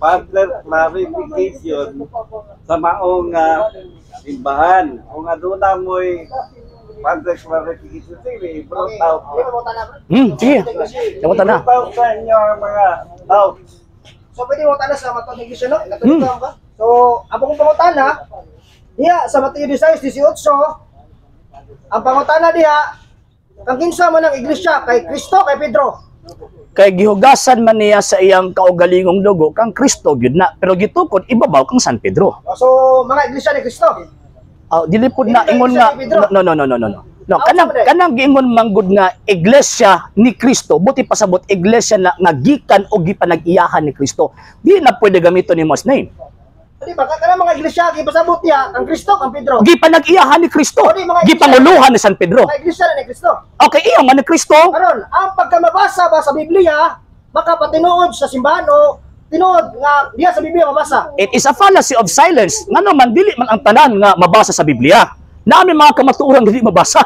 partner clarification sa maong simbahan. Kung aduna mo'y partner clarification, sige, brought out. Sige. Nakutan na. Brought out sa inyo ang mga doubts. So, pwede mo tana sa Matthew 18, no? Katoliko ka? So, ang pangutana, diya, sa Matthew 16, 18, ang pangutana diya, kang kinsa man ang iglesia, kay Kristo, kay Pedro. Kay gihugasan man niya sa iyang kaugalingong dugo, kang Kristo, yun na. Pero gitukod, ibabaw kang San Pedro. So, mga iglesia ni Kristo. Dilipod na, ingon nga, no, kanang giingon manggod nga iglesia ni Kristo, buti pasabot iglesia na gikan o gipanag-iyahan ni Kristo. Di na pwede gamiton ni Mos name. Di ba? Kanang mga iglesia, gipasabot niya, ang Kristo, ang Pedro. Gipanag-iyahan ni Kristo. Gipanguluhan ni San Pedro. Mga iglesia na ni Kristo. Okay, iyo nga ni Kristo. Karon, ang pagkamabasa ba sa Biblia, makapatinuod sa simbahan o tinuod nga diya sa Biblia mabasa. It is a fallacy of silence. Ngano man dili man ang tanan nga mabasa sa Biblia. Nami mga kamatuoran dili mabasa.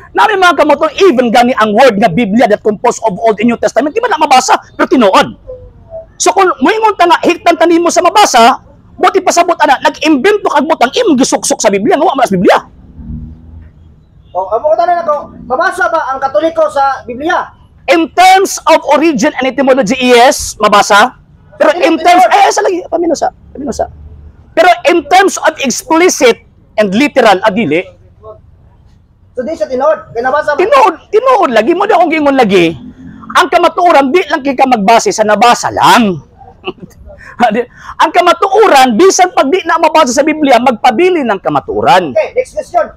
Nami mga kamatuoran even gani ang word nga Biblia that composed of Old and New Testament di man na mabasa pero tinuod. So kung moingon ta nga higtan tanin mo sa mabasa, buti pasabot ana nag-imbento kag butang imong gisuksok sa Biblia nga wa man sa Biblia. O amo tanan nako, mabasa ba ang Katoliko sa Biblia? In terms of origin and etymology, yes, mabasa. Pero in terms, paminusa. Pero in terms of explicit and literal, adili. So di siya tinuod, kaya nabasa ba? Tinuod lagi, mo na akong gingon lagi. Ang kamatuoran, di lang kika magbase sa nabasa lang. Ang kamatuoran, bisan pag di na mabasa sa Biblia, magpabili ng kamatuoran. Okay, next question.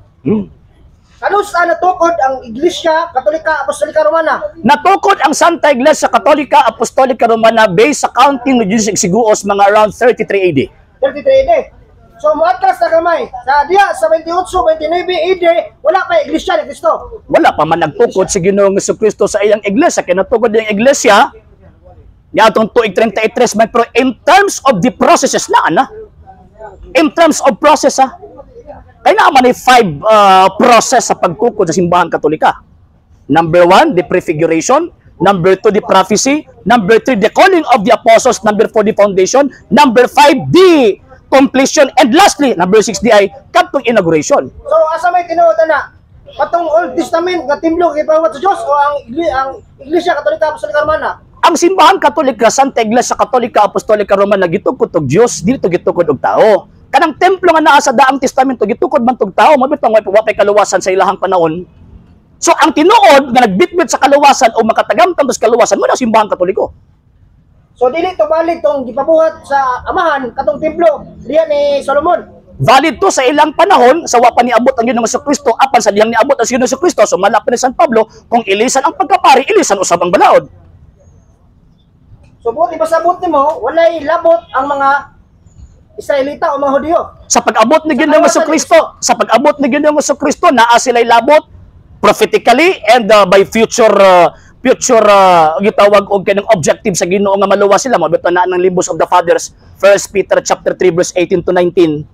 Ano sa natukod ang Iglesia Katolika Apostolika Romana? Natukod ang Santa Iglesia Katolika Apostolika Romana based sa counting ng Jesus Exiguos mga around 33 AD. 33 AD. So, muatras na kamay. Sa diya, sa 28, 29 AD, wala pa Iglesia ni Cristo. Wala pa man nagtukod si Ginoong Jesucristo sa iyang iglesia. Kaya natukod yung iglesia, niya itong tuig 33 man. Pero in terms of the processes na, in terms of process, kaya naman ay 5 process sa pagtukod sa simbahan Katolika. Number 1, the prefiguration. Number 2, the prophecy. Number 3, the calling of the apostles. Number 4, the foundation. Number 5, the completion. And lastly, number 6, the katong inauguration. So, asa may tinuod na? Patong Old Testament nga timlo gipawat sa Dios o ang Iglesia Katolika Apostolika Romana? Ang simbahan Katolika, Santa Iglesia Katolika Apostolika Romana, gitukod og Dios, dili to gitukod og tao. Kanang templo nga naa sa daang testamento gitukod man tog tao, mabitong way pay kaluwasan sa ilahang panahon. So ang tinuod nga nagbitbit sa kaluwasan o makatagamtam sa kaluwasan mo na simbahan Katoliko. So dili to valid tong gipabuhat sa amahan katong templo diya ni Solomon. Valid to sa ilang panahon sa wa pa niabot ang Ginoong Jesucristo apan sa diyang niabot ang Ginoong Jesucristo so malapit ni San Pablo kung ilisan ang pagkapari ilisan usab ang balaod. So buti pasabot nimo walay labot ang mga Israelita o mga Hudyo. Sa pag-abot ni Ginoong Jesucristo, naa sila'y labot prophetically and by future gitawag og kanang objective sa Ginoo nga maluwas sila mabito na ng Libros of the Fathers 1 Peter chapter 3 verse 18 to 19.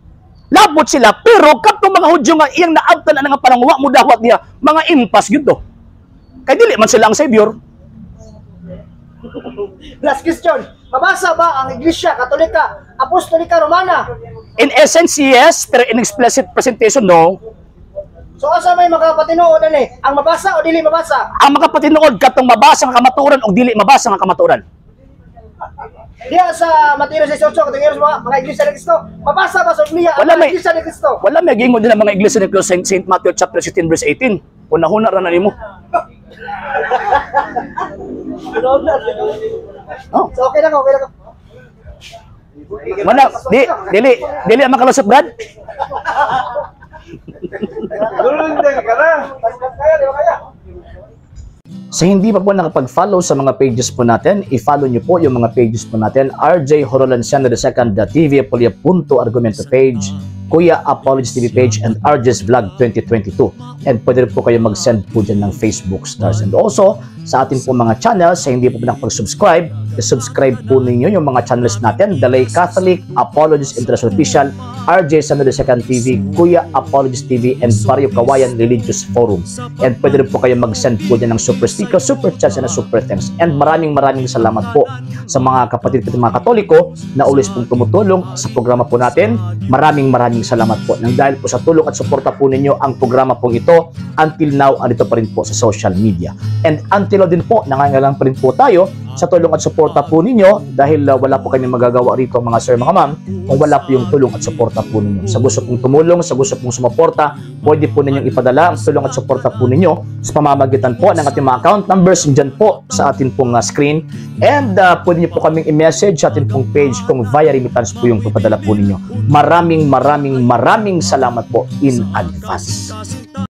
Labot sila pero katong mga Hudyo nga iyang naabtan na nga parang wa mo dawat niya mga impas gyud to. Kay dili man sila ang savior. Last question. Mabasa ba ang Iglesia Katolika Apostolika Romana? In essence, yes, pero in explicit presentation, no. So asa may makapatinuod ani? Ang mabasa o dili mabasa? Ang makapatinuod katong mabasa nga kamatuoran o dili mabasa nga kamatuoran. Diya sa Mateo 18 katong mga Iglesia ni Cristo. Mabasa ba sa Biblia ang Iglesia ni Cristo? Wala may gingon din ang mga iglesia ni Cristo Saint Matthew chapter 16 verse 18. Una-huna ra na nimo. Oh. So okay lang ko. Mana dili ang makalusot Brad. Sa hindi pa po nakapag-follow sa mga pages po natin, i-follow nyo po yung mga pages po natin. RJ Horolanciano II, TV Apolia Punto Argumento page, Kuya Apologist TV page, and RJ's Vlog 2022. And pwede rin po kayo mag-send po dyan ng Facebook stars. And also, sa ating po mga channels, sa hindi po nakapag-subscribe, i-subscribe po ninyo yung mga channels natin, The Lay Catholic, Apologist International Official, RJ Samuel II TV, Kuya Apologies TV, and Barrio Kawayan Religious Forum. And pwede rin po kayo mag-send po dyan ng super sticker, super chats, and super thanks. And maraming salamat po sa mga kapatid at mga Katoliko na always pong tumutulong sa programa po natin. Maraming salamat po. Nang dahil po sa tulong at suporta po ninyo, ang programa po ito until now andito pa rin po sa social media. And until now din po, nangangailangan pa rin po tayo sa tulong at suporta po ninyo dahil wala po kami magagawa rito mga sir, mga ma'am, kung wala po yung tulong at suporta po ninyo. Sa gusto pong tumulong, sa gusto pong sumuporta, pwede po ninyong ipadala ang tulong at suporta po ninyo sa pamamagitan po ng ating mga account numbers dyan po sa ating pong screen. And pwede nyo po kaming i-message sa ating pong page kung via remittance po yung ipadala po ninyo. Maraming salamat po in advance.